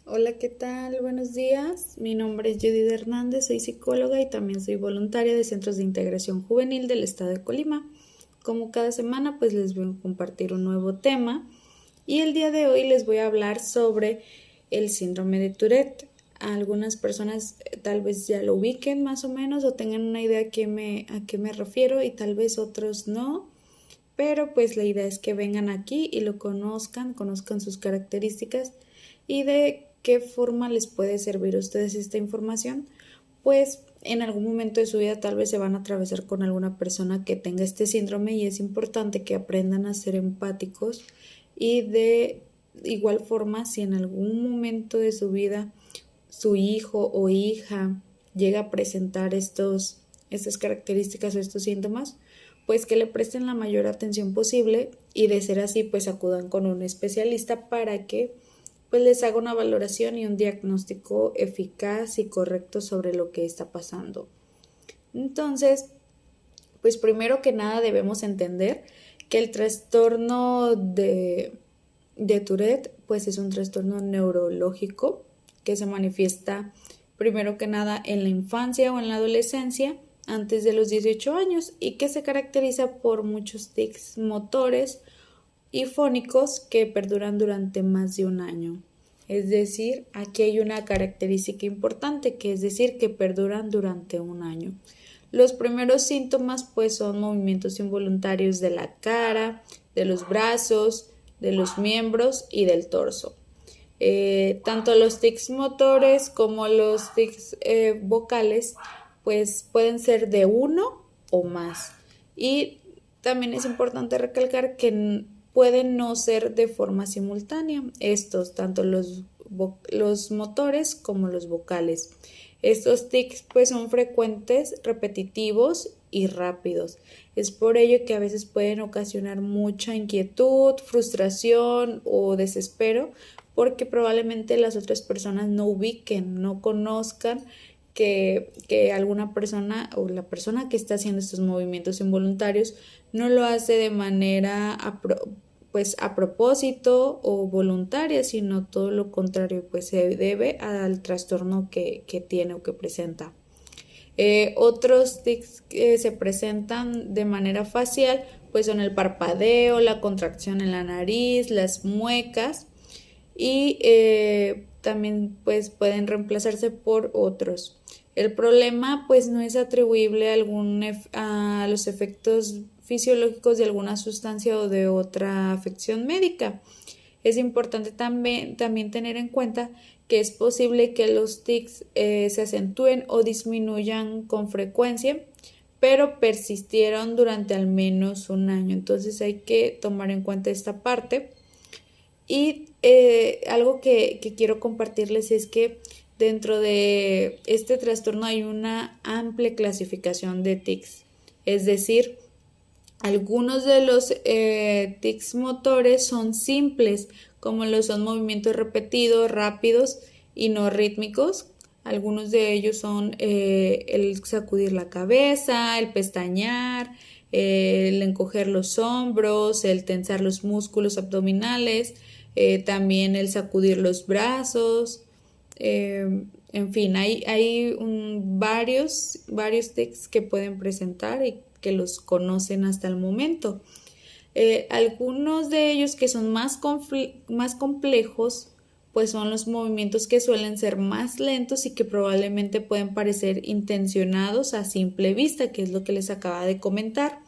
Hola, ¿qué tal? Buenos días. Mi nombre es Judith Hernández, soy psicóloga y también soy voluntaria de Centros de Integración Juvenil del Estado de Colima. Como cada semana, pues les voy a compartir un nuevo tema y el día de hoy les voy a hablar sobre el síndrome de Tourette. Algunas personas tal vez ya lo ubiquen más o menos o tengan una idea a qué me refiero y tal vez otros no. Pero pues la idea es que vengan aquí y lo conozcan sus características y de qué forma les puede servir a ustedes esta información. Pues en algún momento de su vida tal vez se van a atravesar con alguna persona que tenga este síndrome y es importante que aprendan a ser empáticos y de igual forma si en algún momento de su vida su hijo o hija llega a presentar estas características o estos síntomas, pues que le presten la mayor atención posible y de ser así, pues acudan con un especialista para que pues les haga una valoración y un diagnóstico eficaz y correcto sobre lo que está pasando. Entonces, pues primero que nada debemos entender que el trastorno de Tourette pues es un trastorno neurológico que se manifiesta primero que nada en la infancia o en la adolescencia antes de los 18 años y que se caracteriza por muchos tics motores y fónicos que perduran durante más de un año. Es decir, aquí hay una característica importante, que es decir, que perduran durante un año. Los primeros síntomas pues son movimientos involuntarios de la cara, de los brazos, de los miembros y del torso. Tanto los tics motores como los tics vocales pues pueden ser de uno o más. Y también es importante recalcar que pueden no ser de forma simultánea. Estos, tanto los motores como los vocales. Estos tics pues son frecuentes, repetitivos y rápidos. Es por ello que a veces pueden ocasionar mucha inquietud, frustración o desespero porque probablemente las otras personas no ubiquen, no conozcan que alguna persona o la persona que está haciendo estos movimientos involuntarios no lo hace de manera pues a propósito o voluntaria, sino todo lo contrario, pues se debe al trastorno que tiene o que presenta. Otros tics que se presentan de manera facial pues son el parpadeo, la contracción en la nariz, las muecas y también pues pueden reemplazarse por otros. El problema pues no es atribuible a los efectos fisiológicos de alguna sustancia o de otra afección médica. Es importante también tener en cuenta que es posible que los tics se acentúen o disminuyan con frecuencia, pero persistieron durante al menos un año. Entonces hay que tomar en cuenta esta parte. Y algo que quiero compartirles es que dentro de este trastorno hay una amplia clasificación de tics. Es decir, algunos de los tics motores son simples, como lo son movimientos repetidos, rápidos y no rítmicos. Algunos de ellos son el sacudir la cabeza, el pestañear, el encoger los hombros, el tensar los músculos abdominales, también el sacudir los brazos. En fin, hay varios tics que pueden presentar y que los conocen hasta el momento. Algunos de ellos que son más complejos, pues son los movimientos que suelen ser más lentos y que probablemente pueden parecer intencionados a simple vista, que es lo que les acaba de comentar.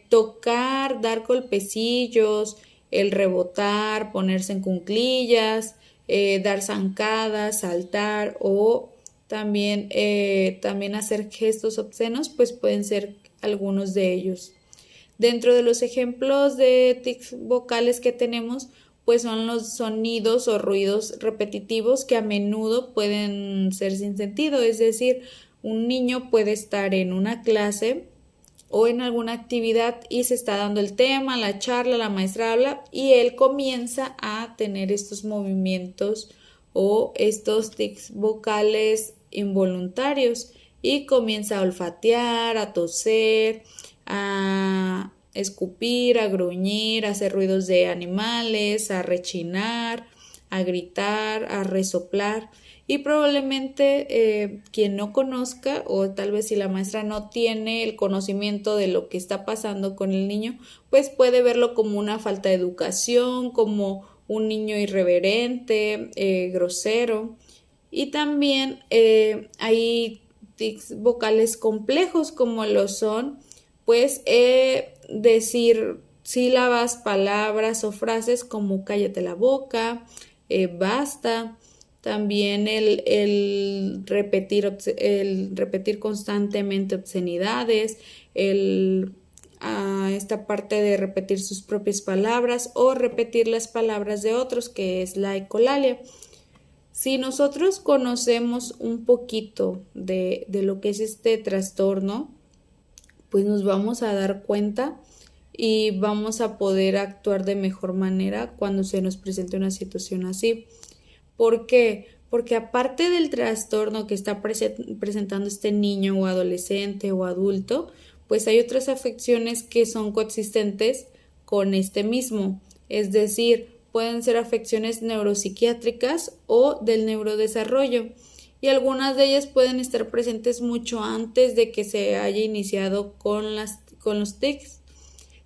Tocar, dar golpecillos, el rebotar, ponerse en cuclillas, dar zancadas, saltar o también hacer gestos obscenos, pues pueden ser algunos de ellos. Dentro de los ejemplos de tics vocales que tenemos, pues son los sonidos o ruidos repetitivos que a menudo pueden ser sin sentido, es decir, un niño puede estar en una clase o en alguna actividad y se está dando el tema, la charla, la maestra habla y él comienza a tener estos movimientos o estos tics vocales involuntarios y comienza a olfatear, a toser, a escupir, a gruñir, a hacer ruidos de animales, a rechinar, a gritar, a resoplar. Y probablemente quien no conozca, o tal vez si la maestra no tiene el conocimiento de lo que está pasando con el niño, pues puede verlo como una falta de educación, como un niño irreverente, grosero. Y también hay tics vocales complejos como lo son, pues decir sílabas, palabras o frases como cállate la boca, basta. También el repetir constantemente obscenidades, esta parte de repetir sus propias palabras o repetir las palabras de otros, que es la ecolalia. Si nosotros conocemos un poquito de lo que es este trastorno, pues nos vamos a dar cuenta y vamos a poder actuar de mejor manera cuando se nos presente una situación así. ¿Por qué? Porque aparte del trastorno que está presentando este niño o adolescente o adulto, pues hay otras afecciones que son coexistentes con este mismo. Es decir, pueden ser afecciones neuropsiquiátricas o del neurodesarrollo. Y algunas de ellas pueden estar presentes mucho antes de que se haya iniciado con los tics.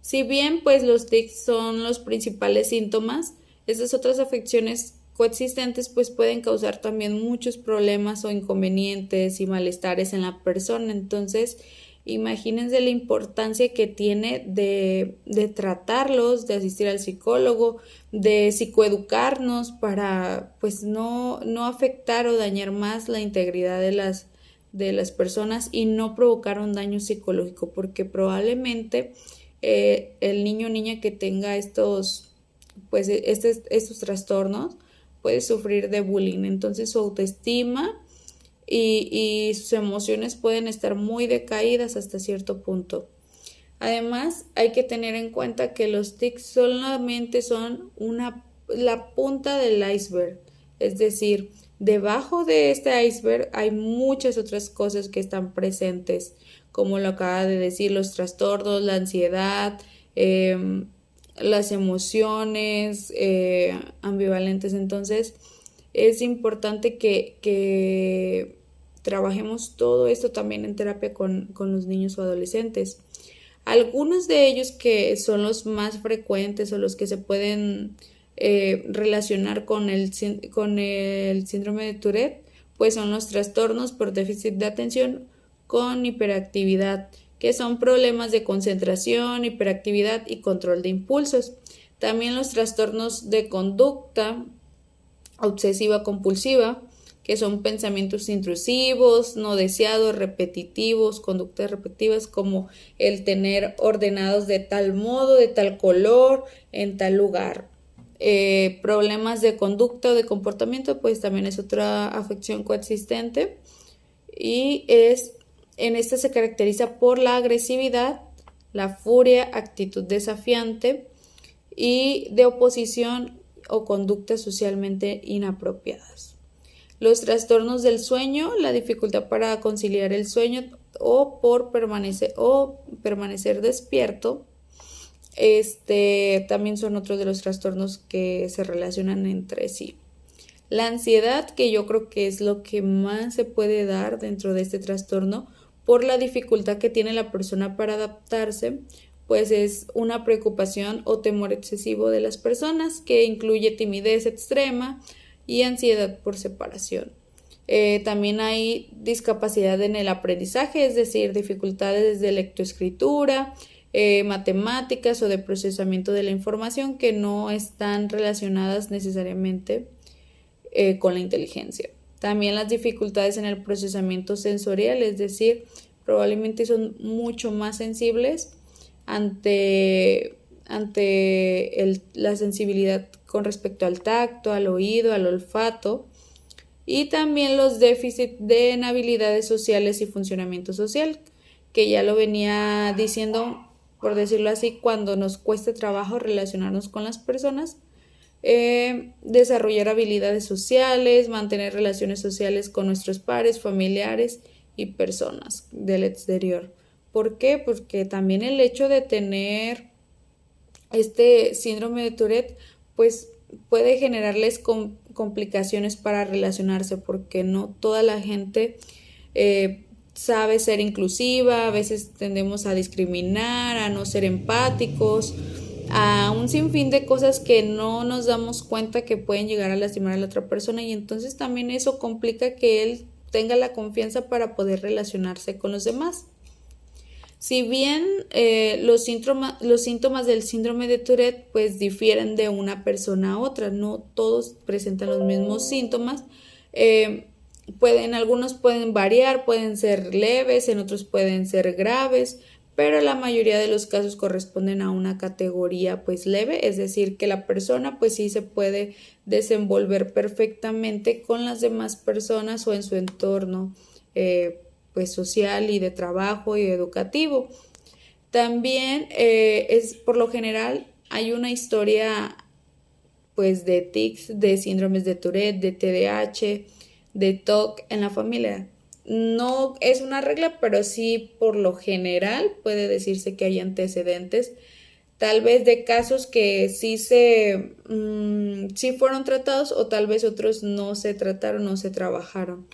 Si bien pues los tics son los principales síntomas, estas otras afecciones coexistentes pues pueden causar también muchos problemas o inconvenientes y malestares en la persona. Entonces, imagínense la importancia que tiene de tratarlos, de asistir al psicólogo, de psicoeducarnos para pues no afectar o dañar más la integridad de las personas y no provocar un daño psicológico, porque probablemente el niño o niña que tenga estos trastornos puede sufrir de bullying. Entonces su autoestima y sus emociones pueden estar muy decaídas hasta cierto punto. Además, hay que tener en cuenta que los tics solamente son la punta del iceberg, es decir, debajo de este iceberg hay muchas otras cosas que están presentes, como lo acaba de decir, los trastornos, la ansiedad, las emociones ambivalentes. Entonces, es importante que trabajemos todo esto también en terapia con los niños o adolescentes. Algunos de ellos que son los más frecuentes o los que se pueden relacionar con el síndrome de Tourette, pues son los trastornos por déficit de atención con hiperactividad, que son problemas de concentración, hiperactividad y control de impulsos. También los trastornos de conducta obsesiva compulsiva, que son pensamientos intrusivos, no deseados, repetitivos, conductas repetitivas como el tener ordenados de tal modo, de tal color, en tal lugar. Problemas de conducta o de comportamiento, pues también es otra afección coexistente y en esta se caracteriza por la agresividad, la furia, actitud desafiante y de oposición o conductas socialmente inapropiadas. Los trastornos del sueño, la dificultad para conciliar el sueño o permanecer despierto, también son otros de los trastornos que se relacionan entre sí. La ansiedad, que yo creo que es lo que más se puede dar dentro de este trastorno por la dificultad que tiene la persona para adaptarse, pues es una preocupación o temor excesivo de las personas que incluye timidez extrema y ansiedad por separación. También hay discapacidad en el aprendizaje, es decir, dificultades de lectoescritura, matemáticas o de procesamiento de la información que no están relacionadas necesariamente con la inteligencia. También las dificultades en el procesamiento sensorial, es decir, probablemente son mucho más sensibles ante la sensibilidad con respecto al tacto, al oído, al olfato, y también los déficits en habilidades sociales y funcionamiento social, que ya lo venía diciendo, por decirlo así, cuando nos cuesta trabajo relacionarnos con las personas, desarrollar habilidades sociales, mantener relaciones sociales con nuestros pares, familiares y personas del exterior. ¿Por qué? Porque también el hecho de tener este síndrome de Tourette, pues puede generarles complicaciones para relacionarse, porque no toda la gente sabe ser inclusiva. A veces tendemos a discriminar, a no ser empáticos, a un sinfín de cosas que no nos damos cuenta que pueden llegar a lastimar a la otra persona, y entonces también eso complica que él tenga la confianza para poder relacionarse con los demás. Si bien los síntomas del síndrome de Tourette pues difieren de una persona a otra, no todos presentan los mismos síntomas. Algunos pueden variar, pueden ser leves, en otros pueden ser graves, pero la mayoría de los casos corresponden a una categoría pues leve, es decir, que la persona pues sí se puede desenvolver perfectamente con las demás personas o en su entorno pues social y de trabajo y educativo. También por lo general hay una historia pues de tics, de síndromes de Tourette, de TDAH, de TOC en la familia. No es una regla, pero sí por lo general puede decirse que hay antecedentes, tal vez de casos que sí sí fueron tratados, o tal vez otros no se trataron, no se trabajaron.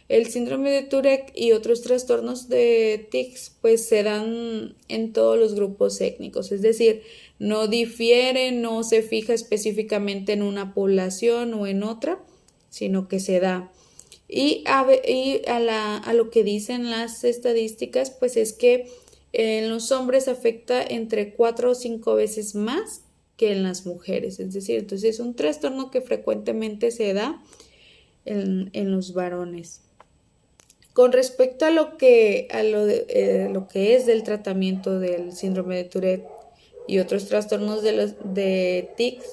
El síndrome de Tourette y otros trastornos de tics pues se dan en todos los grupos étnicos, es decir, no difiere, no se fija específicamente en una población o en otra, sino que se da. Y a lo que dicen las estadísticas pues es que en los hombres afecta entre 4 o 5 veces más que en las mujeres, es decir, entonces es un trastorno que frecuentemente se da en los varones. Con respecto a lo que es del tratamiento del síndrome de Tourette y otros trastornos de tics,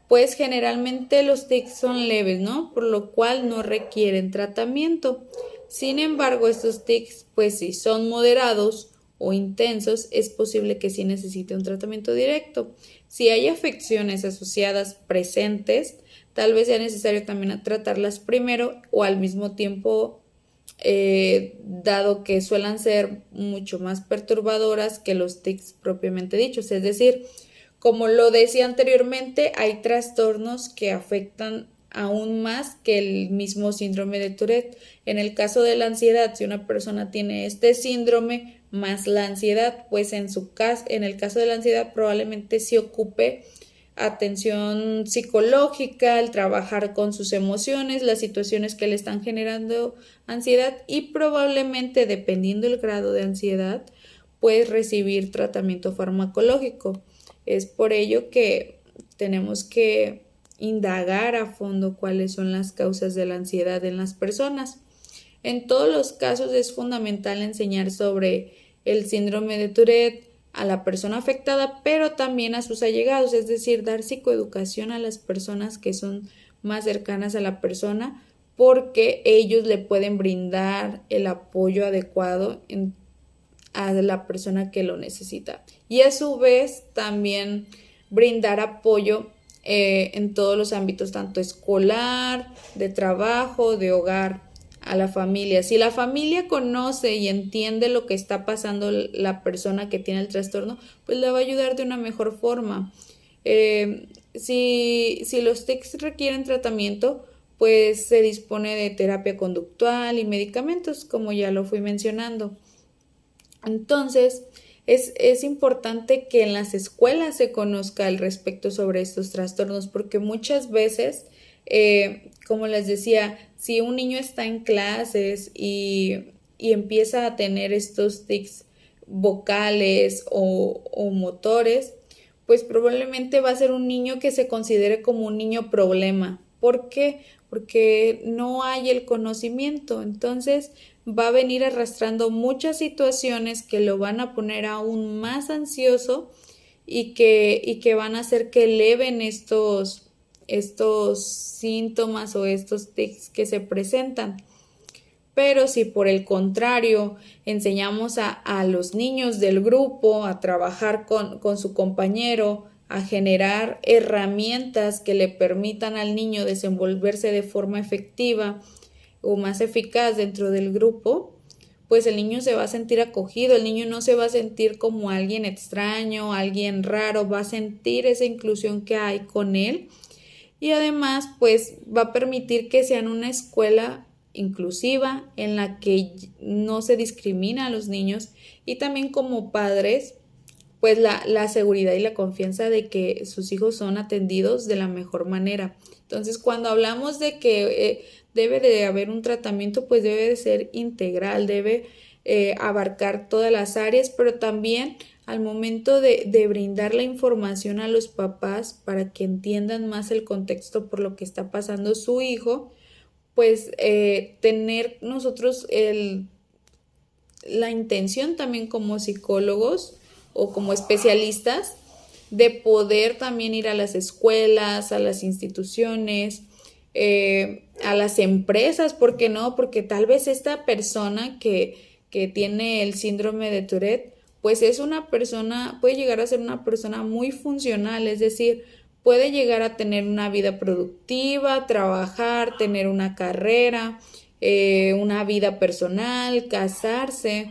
pues generalmente los tics son leves, ¿no? Por lo cual no requieren tratamiento. Sin embargo, estos tics, pues si son moderados o intensos, es posible que sí necesite un tratamiento directo. Si hay afecciones asociadas presentes, tal vez sea necesario también tratarlas primero o al mismo tiempo, dado que suelen ser mucho más perturbadoras que los tics propiamente dichos. Es decir, como lo decía anteriormente, hay trastornos que afectan aún más que el mismo síndrome de Tourette. En el caso de la ansiedad, si una persona tiene este síndrome más la ansiedad, pues en el caso de la ansiedad probablemente se ocupe atención psicológica, el trabajar con sus emociones, las situaciones que le están generando ansiedad, y probablemente, dependiendo del grado de ansiedad, pues recibir tratamiento farmacológico. Es por ello que tenemos que indagar a fondo cuáles son las causas de la ansiedad en las personas. En todos los casos es fundamental enseñar sobre el síndrome de Tourette a la persona afectada, pero también a sus allegados, es decir, dar psicoeducación a las personas que son más cercanas a la persona, porque ellos le pueden brindar el apoyo adecuado a la persona que lo necesita, y a su vez también brindar apoyo en todos los ámbitos, tanto escolar, de trabajo, de hogar, a la familia. Si la familia conoce y entiende lo que está pasando la persona que tiene el trastorno, pues le va a ayudar de una mejor forma. Si los tics requieren tratamiento, pues se dispone de terapia conductual y medicamentos, como ya lo fui mencionando. Entonces, es importante que en las escuelas se conozca al respecto sobre estos trastornos, porque muchas veces, como les decía, si un niño está en clases y empieza a tener estos tics vocales o motores, pues probablemente va a ser un niño que se considere como un niño problema. ¿Por qué? Porque no hay el conocimiento. Entonces va a venir arrastrando muchas situaciones que lo van a poner aún más ansioso, y que van a hacer que eleven estos síntomas o estos tics que se presentan. Pero si por el contrario enseñamos a los niños del grupo a trabajar con su compañero, a generar herramientas que le permitan al niño desenvolverse de forma efectiva o más eficaz dentro del grupo, pues el niño se va a sentir acogido, el niño no se va a sentir como alguien extraño, alguien raro, va a sentir esa inclusión que hay con él, y además pues va a permitir que sean una escuela inclusiva en la que no se discrimina a los niños y también como padres pues la seguridad y la confianza de que sus hijos son atendidos de la mejor manera. Entonces, cuando hablamos de que debe de haber un tratamiento, pues debe de ser integral, debe abarcar todas las áreas, pero también al momento de brindar la información a los papás para que entiendan más el contexto por lo que está pasando su hijo, pues tener nosotros la intención también como psicólogos o como especialistas de poder también ir a las escuelas, a las instituciones, a las empresas, ¿por qué no? Porque tal vez esta persona que tiene el síndrome de Tourette, pues es una persona, puede llegar a ser una persona muy funcional, es decir, puede llegar a tener una vida productiva, trabajar, tener una carrera, una vida personal, casarse,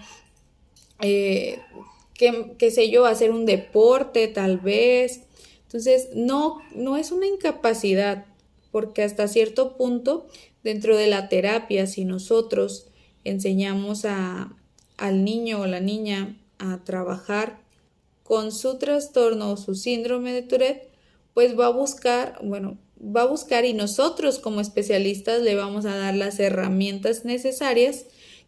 qué sé yo, hacer un deporte tal vez. Entonces, no es una incapacidad, porque hasta cierto punto, dentro de la terapia, si nosotros enseñamos al niño o la niña a trabajar con su trastorno o su síndrome de Tourette, pues va a buscar y nosotros como especialistas le vamos a dar las herramientas necesarias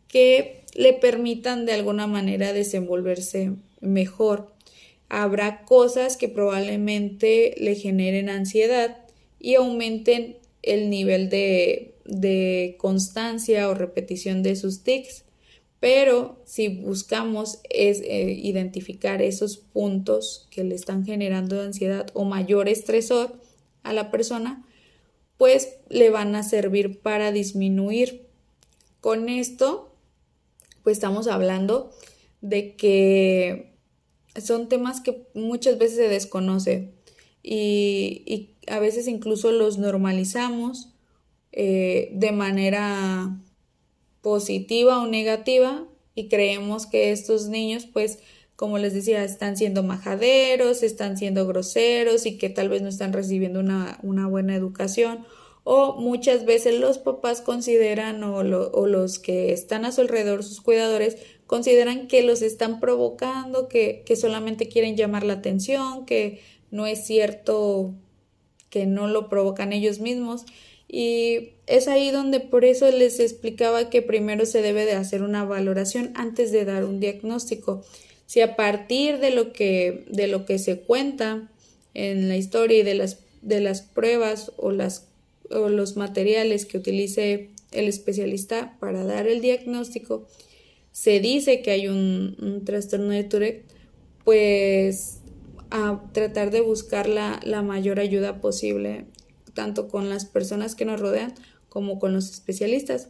que le permitan de alguna manera desenvolverse mejor. Habrá cosas que probablemente le generen ansiedad y aumenten el nivel de constancia o repetición de sus tics. Pero si buscamos identificar esos puntos que le están generando ansiedad o mayor estresor a la persona, pues le van a servir para disminuir. Con esto, pues estamos hablando de que son temas que muchas veces se desconoce y a veces incluso los normalizamos de manera positiva o negativa y creemos que estos niños pues como les decía están siendo majaderos, están siendo groseros y que tal vez no están recibiendo una buena educación o muchas veces los papás consideran o los que están a su alrededor, sus cuidadores, consideran que los están provocando, que solamente quieren llamar la atención, que no es cierto, que no lo provocan ellos mismos. Y es ahí donde por eso les explicaba que primero se debe de hacer una valoración antes de dar un diagnóstico. Si a partir de lo que se cuenta en la historia y de las pruebas o los materiales que utilice el especialista para dar el diagnóstico, se dice que hay un trastorno de Tourette, pues a tratar de buscar la mayor ayuda posible, tanto con las personas que nos rodean como con los especialistas.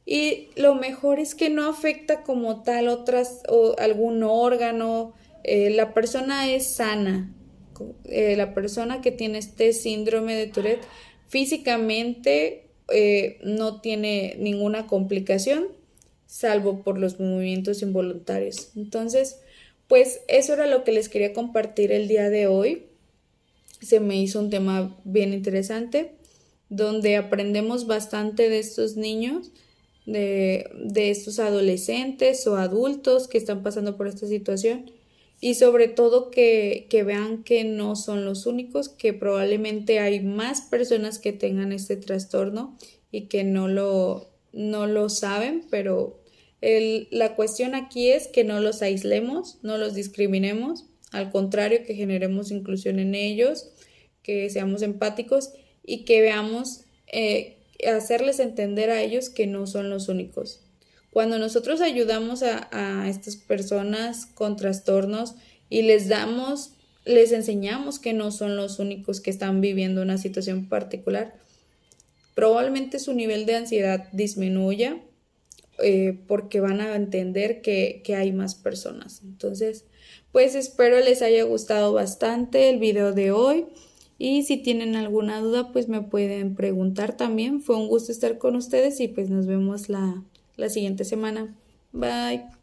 Y lo mejor es que no afecta como tal o algún órgano, la persona es sana, la persona que tiene este síndrome de Tourette físicamente no tiene ninguna complicación, salvo por los movimientos involuntarios. Entonces, pues eso era lo que les quería compartir el día de hoy. Se me hizo un tema bien interesante, donde aprendemos bastante de estos niños, de estos adolescentes o adultos que están pasando por esta situación y sobre todo que vean que no son los únicos, que probablemente hay más personas que tengan este trastorno y que no lo saben, pero la cuestión aquí es que no los aislemos, no los discriminemos, al contrario, que generemos inclusión en ellos, que seamos empáticos y que veamos, hacerles entender a ellos que no son los únicos. Cuando nosotros ayudamos a estas personas con trastornos y les enseñamos que no son los únicos que están viviendo una situación particular, probablemente su nivel de ansiedad disminuya porque van a entender que hay más personas. Entonces, pues espero les haya gustado bastante el video de hoy. Y si tienen alguna duda, pues me pueden preguntar también. Fue un gusto estar con ustedes y pues nos vemos la siguiente semana. Bye.